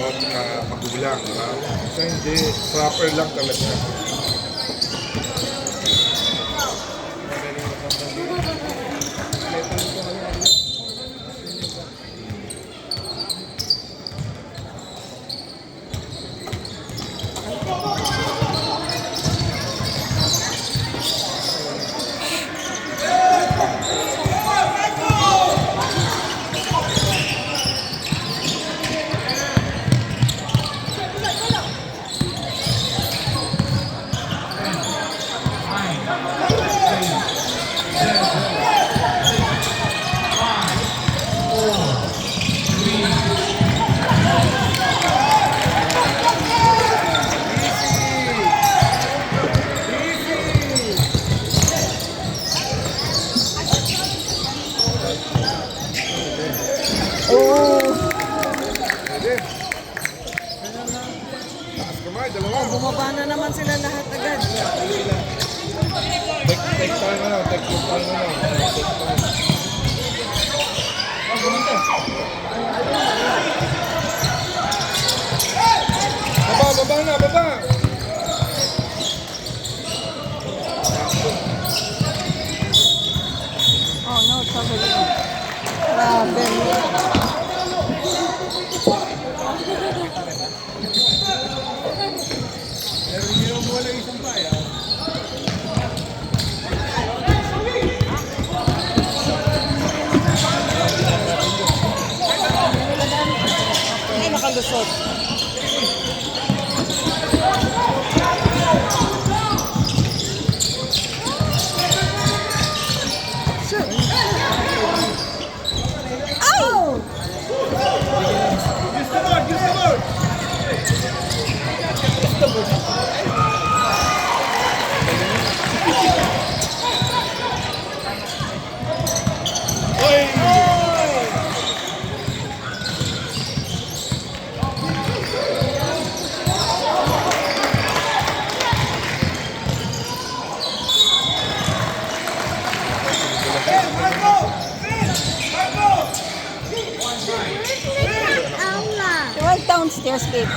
o tsaka magulang. So hindi, proper lang talaga. Bumaba na naman sila lahat agad. Take time na lang, take your time na lang. Baba na, baba! Oh no, sabi ko. Grabe. Ay, nakalusot. Right downstairs, babe.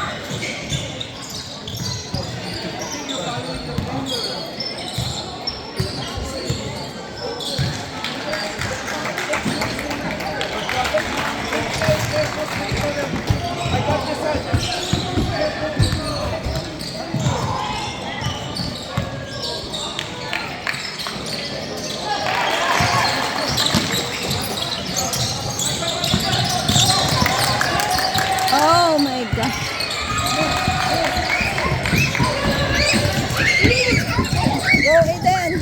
Oh my God. Go, Aiden.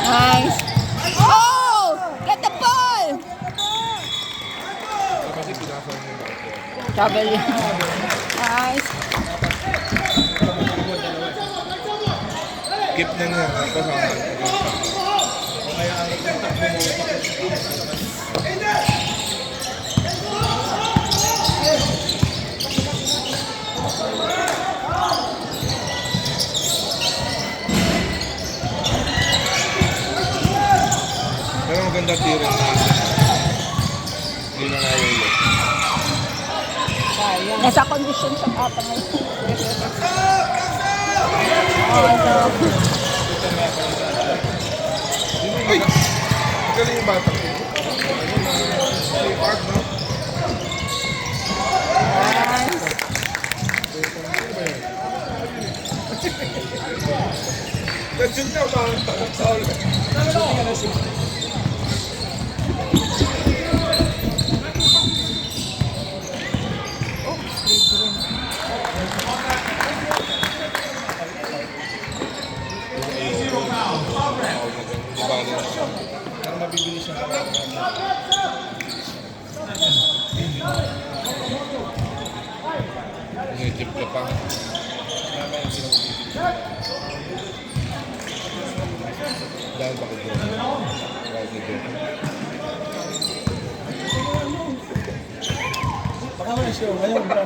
Nice. Oh! Get the ball! Trouble yun. Nice. Keep na niya. Pero maganda tira na. Hindi na nahuli. Nasa condition siya ata ngayon. Oh, no. Uy! Magaling yung bata. Si Park, no? Nice. Nandiyan niya, parang takot-takot. Pero mabibilis yung Nitip ka pa. Tama yung Dahil bakit yun? Dahil dito. Baka mo na siya, ngayon bro.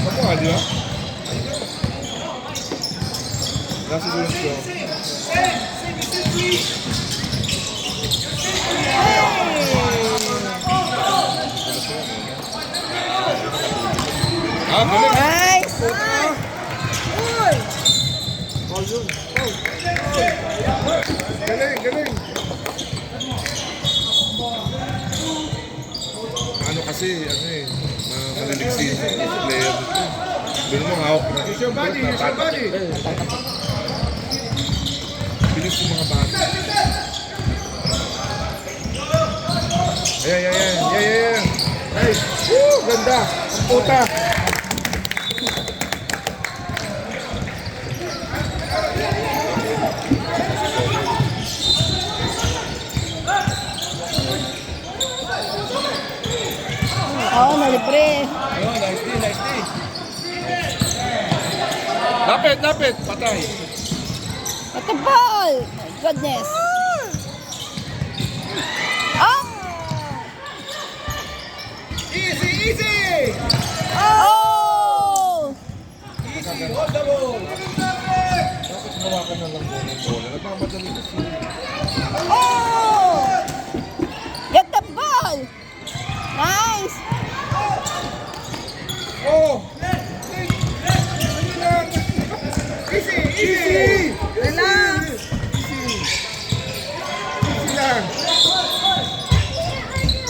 Ako nga, di ba? Nasa doon siya. Ah, galing! Nice! Galing, galing! Ano kasi, maliliksi yung player. Doon mo hawak na. It's your body, it's your body! Bilis yung mga bata. Ayan. Nice! Woo! Ganda! Ang puta! Oo, nalibre. Ayun, nice day. Lapit! Patay! At the ball! My goodness. Oh! Easy! Oh! Easy, hold the ball. Dapat hawakan na lang mo ng bola. Nagmamadali kasi. Oh! Get the ball! Nice! Oh! Easy! Relax! Easy lang!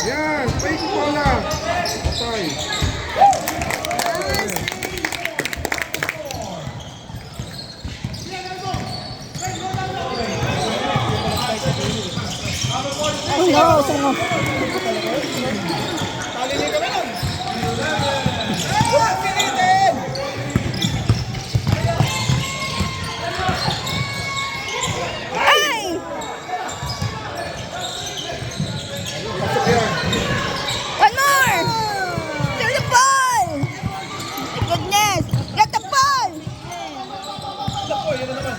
Yan! Fake bola! Patay! Oh no, sungo. Talili ka na nun. Pilitin! Ay! Pasok yan! One more! Get the ball! My goodness! Get the ball! Ako, yun na naman.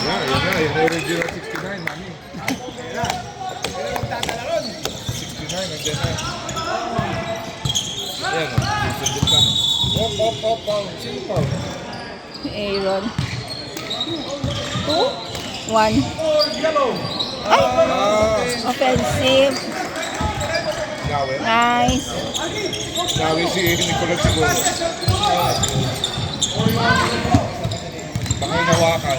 Yan na original 69, mami. 69, nandiyan na. Ayan, susundin ka. Op. Sino pa? Aaron. 2? 1. Ay! Offensive. Yawe. Nice. Yawe si Nicolas siguro. Baka inawakan.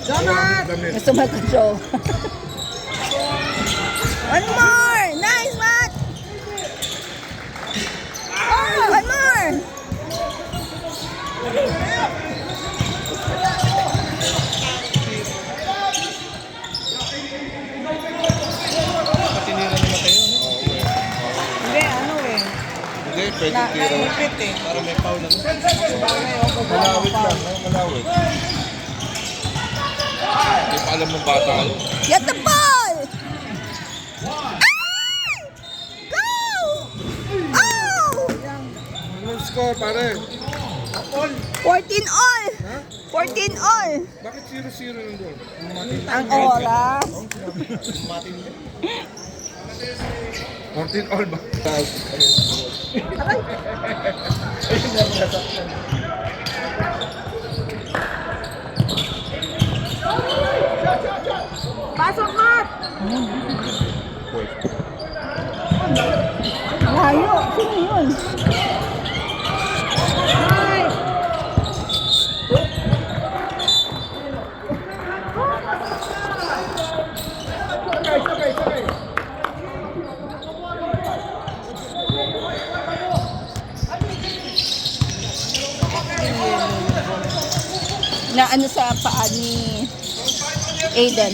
Damit. Gusto mag-control. One more! Nice, Matt! Oh, one more! Patinira naman kayo, no? Oo, eh. Hindi, ano eh. Hindi, pwede tira. Naipit eh. Para may foul na. Malawit lang, malawit. Hindi pa alam ng bata yun. Get the ball! Ay! Go! Oh! Anong score, pare? 14 all! 14 all! Bakit 0-0 yung goal? Ang oras. 14 all ba? Pasok, Matt! Layo. Sino yun? Nice! Na ano sa paa ni Aiden.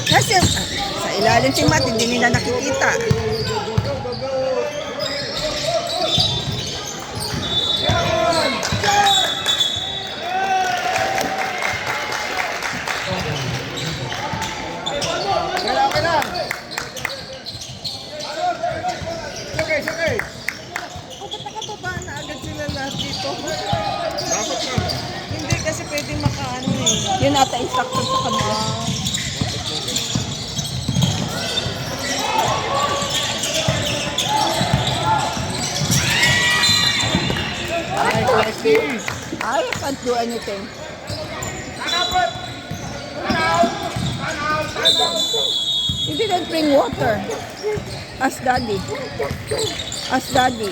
Kasi sa ilalim si Matt, hindi nila nakikita. Okay na. Okay, okay. O, ba't nakababa na agad sila lahat dito? Dapat nga. Hindi kasi pwedeng makaano eh. Yun ata instruction sa kanila. Ay, Classy. I can't do anything. You didn't bring water. Ask daddy. Ask daddy.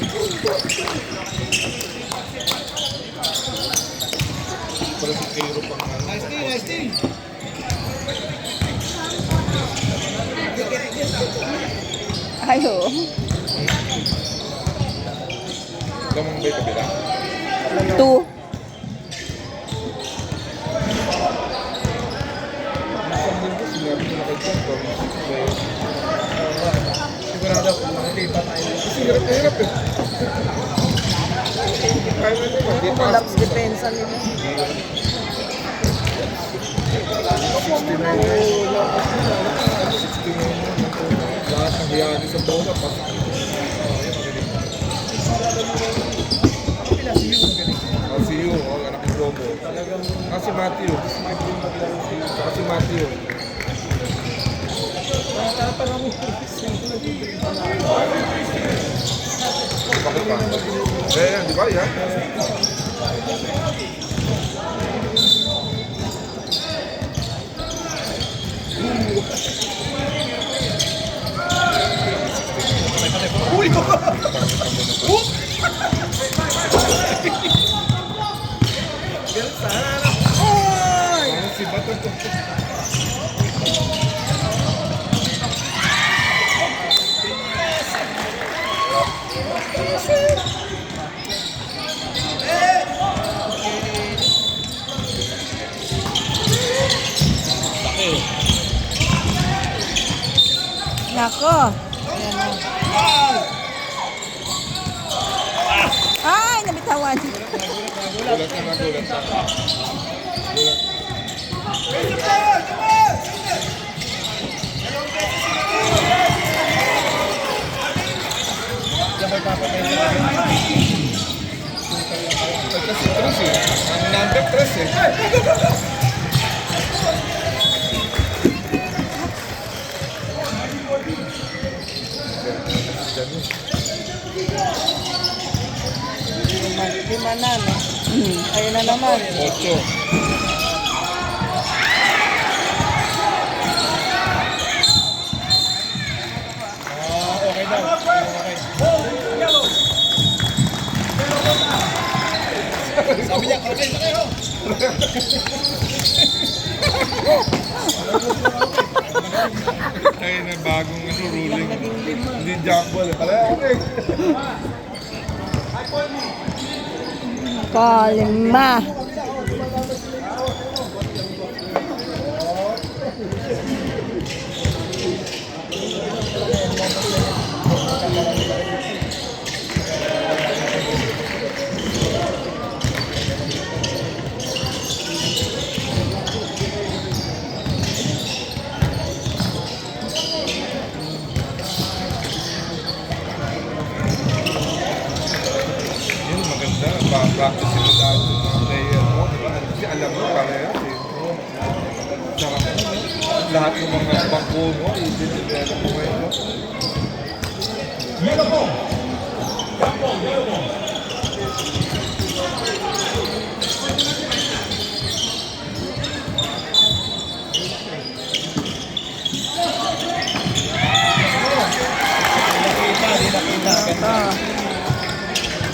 Para si Cairo pang ano. Nice thing, nice thing. Ayo. Lamang ba'y kabila? 2. Isang linggo, sinabi ko na kay John, gawin si player. Sigurado ako, makalipa tayo. Kasi hirap na hirap eh. Kaya na naman, di pa. Collapse depensa nila. 69 na. 69 na. Lahat ng hiyani sa bola. Pasok. Pila si Yu, magaling. Si Yu, anak ng Lobo. Si Matthew. Si Matthew. Bakit pa? Eh, di ba yan? Uy! Si Bato to. Nako. Ay, nabitawan. Gulat na nagulat na. Kasi Chris eh. Ang number 3 eh. Lima na, no? Ayun na naman. 8. Okay daw. Okay. Sabi niya, okay na kayo. Ay na bagong ano, ruling. Hindi jumble eh. Pala okay. Kalima. Yun, maganda. Practice sila lahat ng mga player mo. Kasi alam mo, parehas eh. Tsaka lahat ng mga bangko mo, i-develop mo ngayon. No?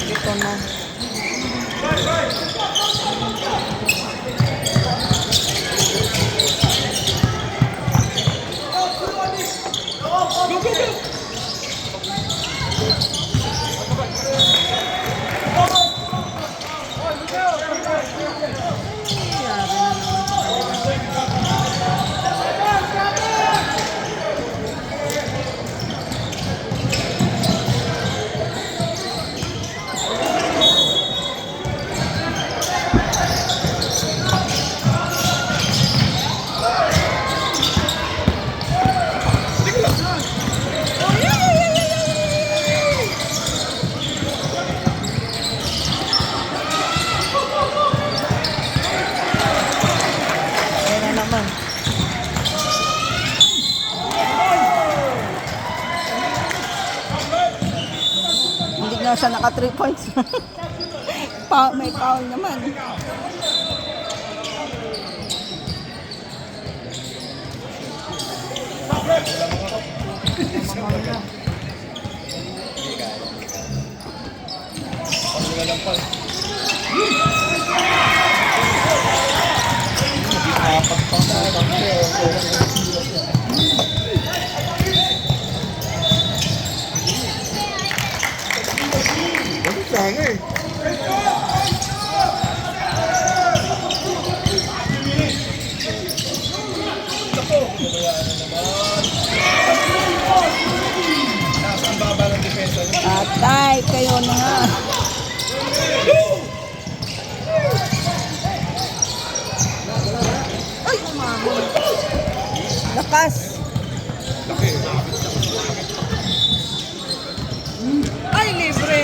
Ito na. siya naka 3 points. May foul naman. Wala lang pa. Apat pang utang niya. Ano sana eh? Nasa ang baba ng depensa niya. Atay, kayo na nga. Ay, mama. Lakas. Laki. Ay, libre.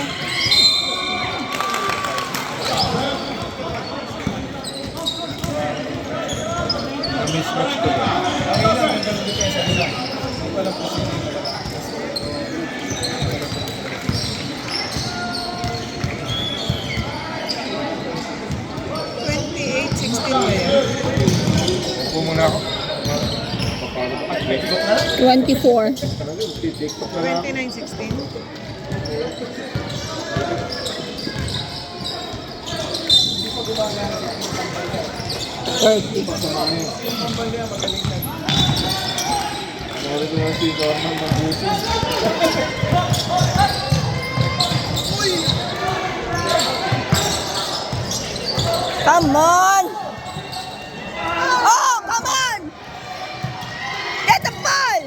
Mismatch ko ba? Ang ina, ang ganda ng depensa nila. Hindi pa lang positive. 28-16 ba yan? Upo muna ako. Papalo ka. TikTok na? 24. Talaga, TikTok na lang. 29-16? Meron ko yung si Norman Mabuti. Come on! Oh, come on! Get the ball!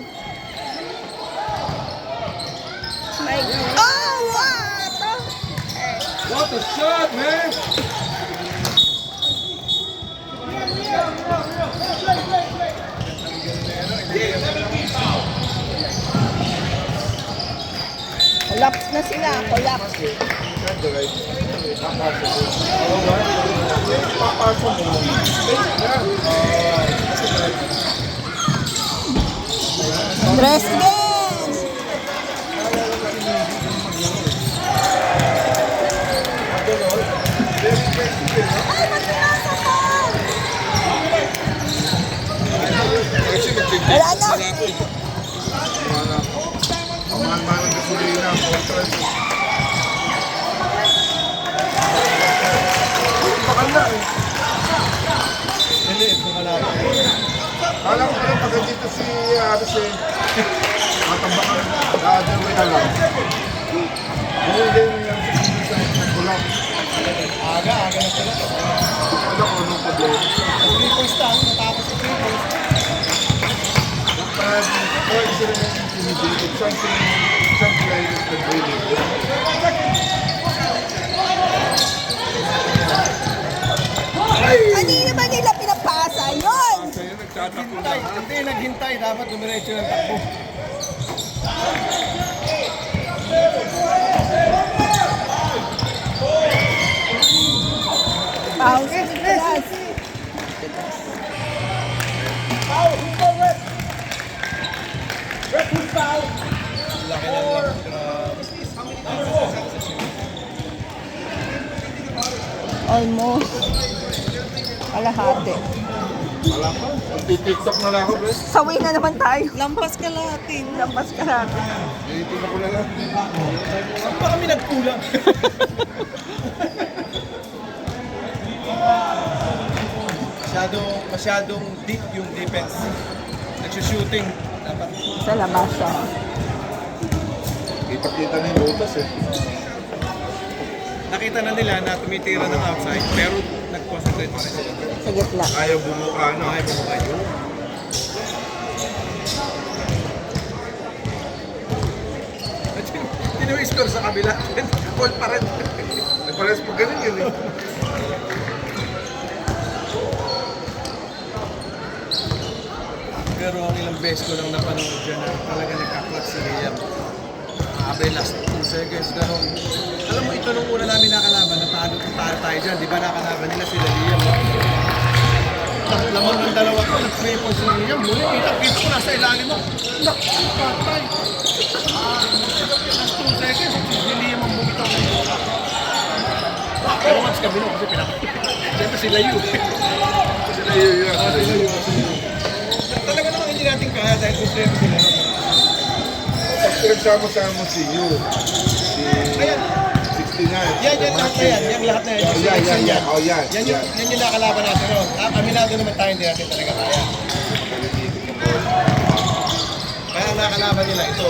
My oh, what? What a shot, man! Collapse na sila, collapse. Dress again! Wala na! Aman-aman ang gasolina, contrast. Bakal na eh. Hindi, pumalaki. Kala ko pala pag dito si Aris eh. Matambakan. Other way na lang. Hindi yung sa bulak. Aga na pala. Wala ko anong problema. 3 points lang, natapos sa 3 points. Kaya sila na intimidated. Something like it could really. Kanina ba nila pinapasa yun? Sa'yo nagtatakbo Hintay, na. hindi naghintay. Dapat dumiretso ng takbo. Pause. Yes. Laki ng lang. Almost. Kalahati. Wala pa. Mag-tiktok na lang ako, bro. Sawi na naman tayo. Lampas ka lahatin. Lampas ka natin. Tingnan ko na lang. Saan pa kami nagkulang? masyadong deep yung defense. Nagsushooting. Dapat Sa labas siya. Kita-kita na yung lutas eh. nakita na nila na tumitira ng outside pero nag-concentrate pa rin sila. Sa gitla. Ayaw bumuka, no? Ay, bumuka yun. Tinu-score sa kabila. Call pa rin. Nagpares po ganun yun eh. Pero ang ilang beses ko lang napanood dyan na talaga nagka-clutch si Liam. Abre last 2 seconds, gano'n. Alam mo, ito nung una namin nakalaban, natalo tayo dyan. Di ba nakalaban nila sila Liam? Lamang ng dalawa ko, weapon si Liam. Muli, kita-kita ko nasa ilalim mo. Patay. Last 2 seconds, si Liam ang bumitaw ng bola. Pero mas kami no, kasi pinapatay. Siyempre sila yun. Sila yun. Talaga naman hindi natin kaya dahil kompleto sila. Pag pinagsama-sama si Yu, si Ayan. 69. Yan lahat na yan. Yan lahat na yan. Yung selection yan. Oh, yan. Yan yung nakalaban natin. No? Aminado naman tayo, hindi natin talaga kaya. Kaya ang nakalaban nila ito.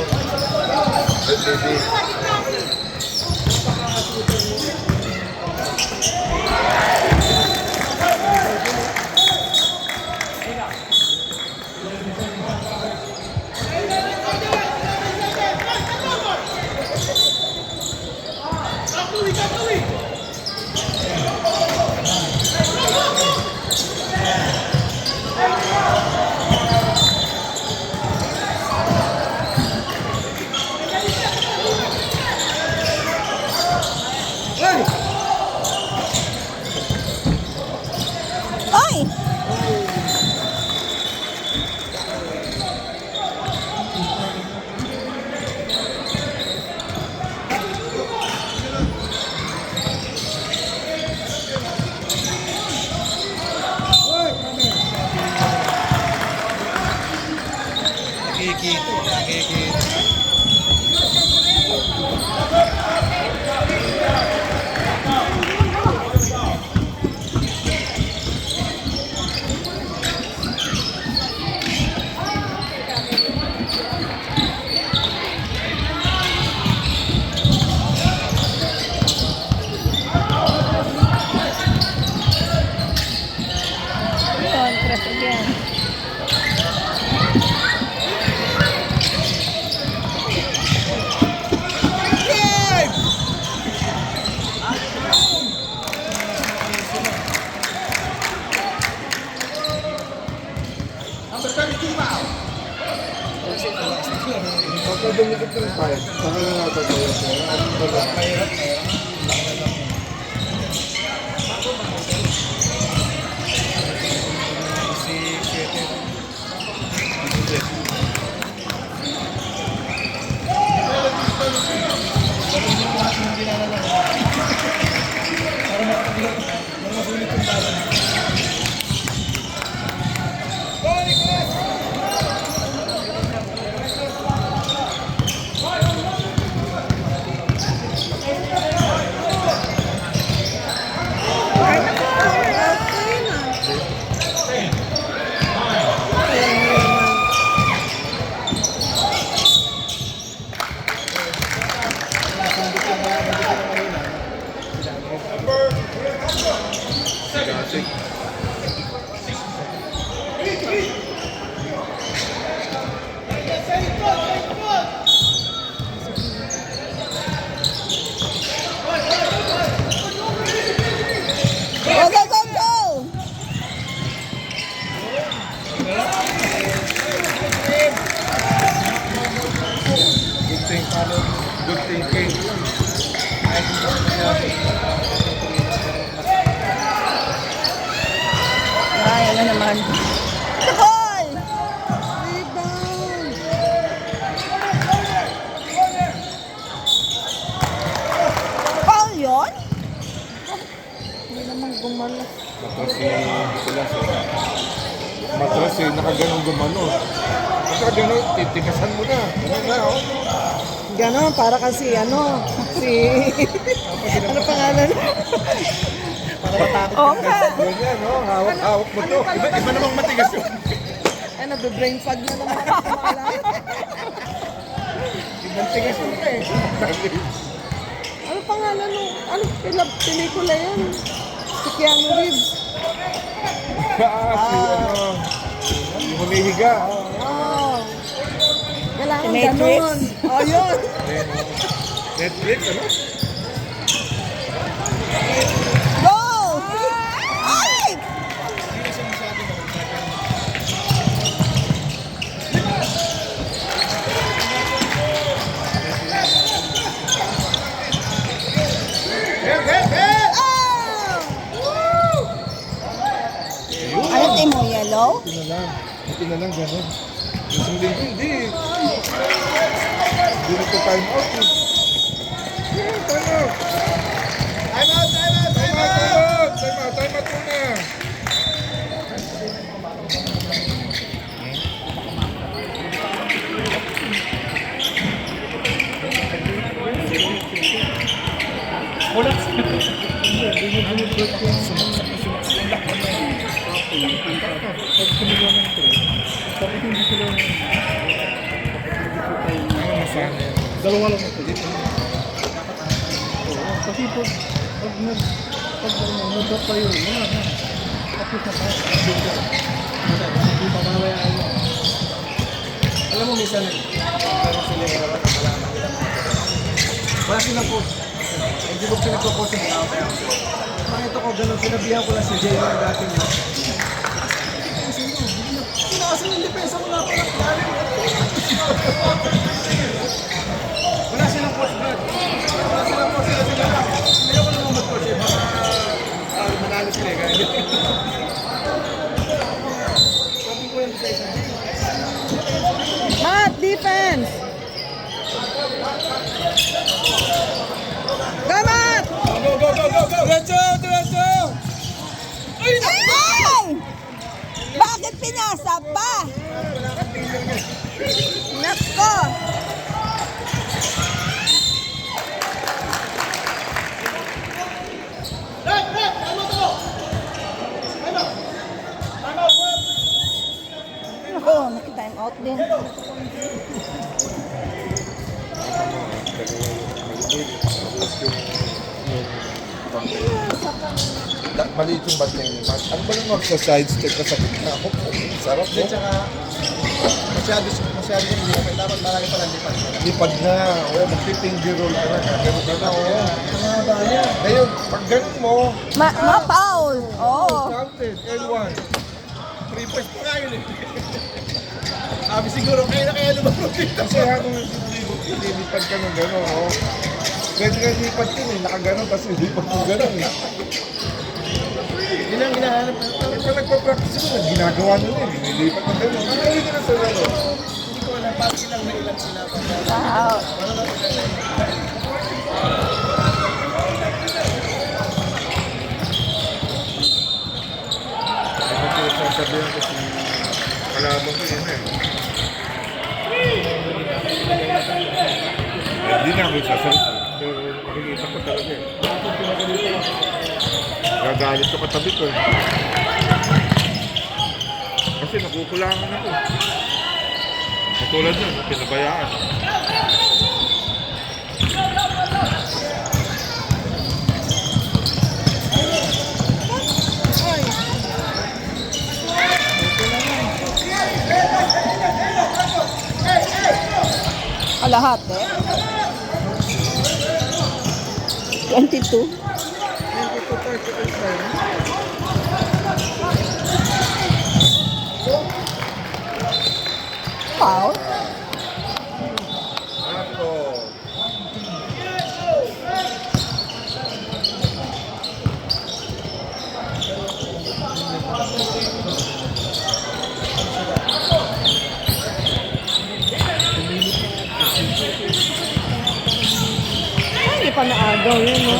Ay! Nakikita. Yun, press again. Pagka dumikit ng 5, saka na natin kayo. Go, go, go, go! Good thing, Carlo. Good thing, Kate. Ay, ano naman. The ball! Foul yun? Hindi naman gumalo. Matras si Nicolas. Matras eh, nakaganon gumano. Basta gano'n, titikasan mo na. Gano'n na, oh. Ganon, para kasi ano, si... ano pangalan? Para matakot. Oo nga. Ganyan, no? Hawak-hawak mo to. Iba namang matigas yun. Ay, nagbe-brain fog na naman ako pangalan. Ibang tigas yun eh. Ano pangalan nung, ano pelikula yan? Si Keanu Reeves. Si ano, yung humihiga. Oh. Kailangan Si Matrix. ganon. Oh, yun. Netflix, ano? Go! Ay! Ano team mo, yellow? No? Ito na lang, gano'n. Isang linggo, hindi. Hindi na ito time out eh. Yeah, time out. Time out muna. Ano masana yan? Dalawa lang ito. Kasi pag nag-drop tayo, wala na. Tapos na tayo. Hindi pa mamayaan mo. Alam mo, minsan, parang sila yung malaman nila. Wala silang post. Hindi ko pinagpo-post yung mga kaya. Parang ito ko, ganun, sinabihan ko lang si Jay yung dati niya. Pinakasan yung depensa mo nga pala. Wala silang post, Brad. Wala silang post, sila lang. Ayaw ko naman mag-post eh. Baka manalo sila eh. Kaya sabi ko yan sa isa. Mat, defense! Go, Mat! Go! Diretso! Ay! Bakit pinasa pa? Nako! Nako, naki-time out din. Maliit yung bat niya. Ano ba yung mag-side step ka sa gitna? Sarap Hindi, mo. tsaka masyado yung hindi naman. Dapat marami pa lang lipat. Lipad na. O, magpipindy roll ka na. Ganun ka na. O. Mahaba niya. Ngayon, pag ganun mo, Ma-foul. Oo. counted. L1. 3 points pa nga yun eh. Sabi siguro, kaya lumabot dito. Kasi habang lilipad ka ng gano'n, o. Pwede ka lipad yun eh. Nakaganon kasi lipad mo gano'n eh. Yun ang hinahanap na. Eh, pag nagpa-practice mo, ginagawa nila eh. Nililipat na gano'n. Ang galing nila sa gano'n. Hindi ko alam, parang ilang na ilang sila pa. Wow. Ano ko sasabihan ko si kalaban ko yun eh. Hindi na ako sasabihin. Pero makikita ko talaga eh. Gagalit ko katabi ko eh. Kasi nakukulangan ako. Katulad nun, pinabayaan. Lahat eh. 22. Foul. Ako. Hindi pa naagaw yun, no?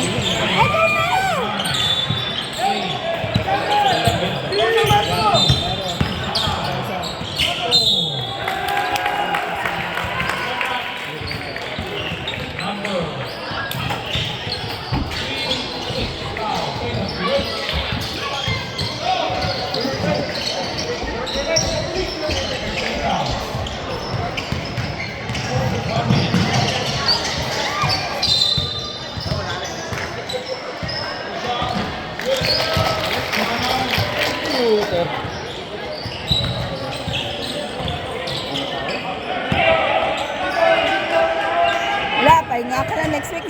Wala, pahinga ka na next week.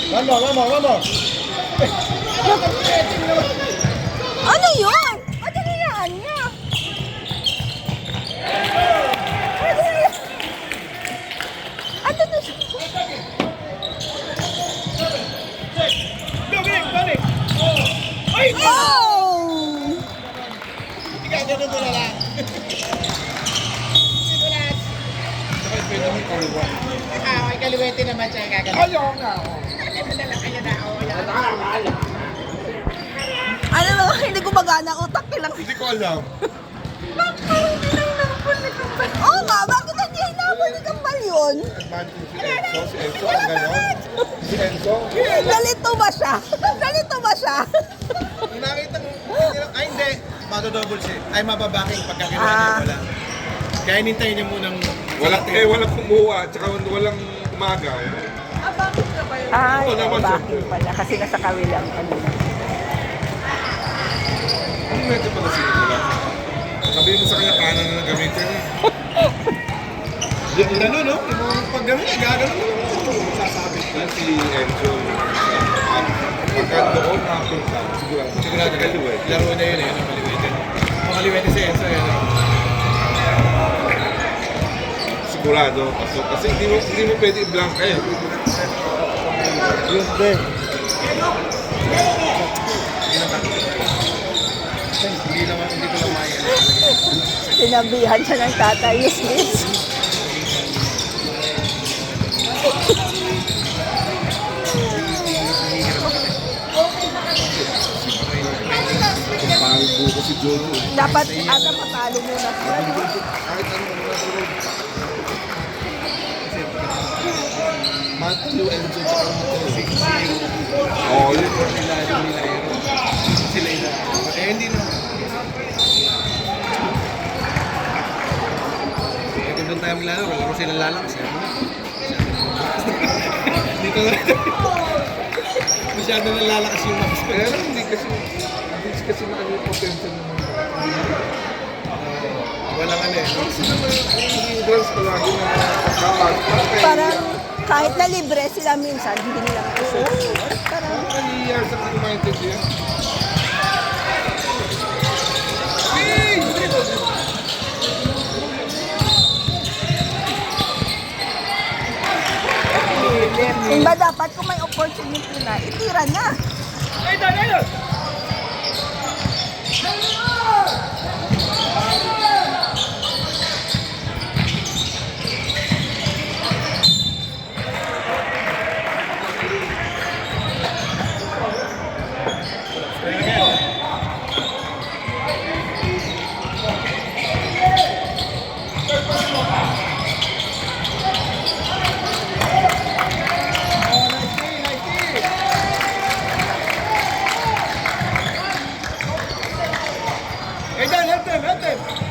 One more. Ano yun? Ano nangyayaan niya? Ano yan? Ano to? Oh! Saka pwede mo kaliwa. May kaliwete naman siya gagawin. Ayaw nga ako. Ano ba? Hindi ko magana ang utak nilang. Hindi ko alam. Oo nga, bakit hindi hinabol ni Kambal yun? Advantage si Enzo. Si Enzo ang ganon. Si Enzo. Galito ba siya? Galito ba siya? Nung nakita mo, ay hindi, double siya. Ay mababaking pagka kinuha niya Ah. wala. Kaya hinintay niya munang Walang kumuha, tsaka walang umagaw. Ay, Oo naman, bakit pala? Kasi nasa kawilang ano. Ano medyo pala sinigula? Sabihin mo sa kanya, kanan na gamitin eh. yung gano'n, no? Yung pag gano'n, gagano'n mo. Sasabi. Yan si Enzo. Pagka doon napunta, sigurado. Sigurado Sa ka. kaliwa. Laro na yun eh, yung maliwete. Makaliwete si Enzo yun. Sigurado. Kasi hindi mo pwede i-blank eh. Yun din. Hindi ko lang maya. Sinabihan siya ng tatay, useless. Pangit buko si Jojo. Dapat ata patalo muna siya. No? Kahit ano nasa loob. Matthew, Enzo, tsaka Matthew. Oo, yun. Sila ina. Eh, hindi na. Eh, kung doon tayo maglalaro, laro sila lalakas. Dito na. Masyado na lalakas yung mas. Pero hindi kasi na ano yung potential ng Walang ano eh. yung girls palagi na kapag. Parang kahit na libre sila minsan, hindi nila ma-shoot. Parang, Nangyayari sa hindi maintindihan. iba dapat kung may opportunity na, itira na. Hey, Dan, help them, help them.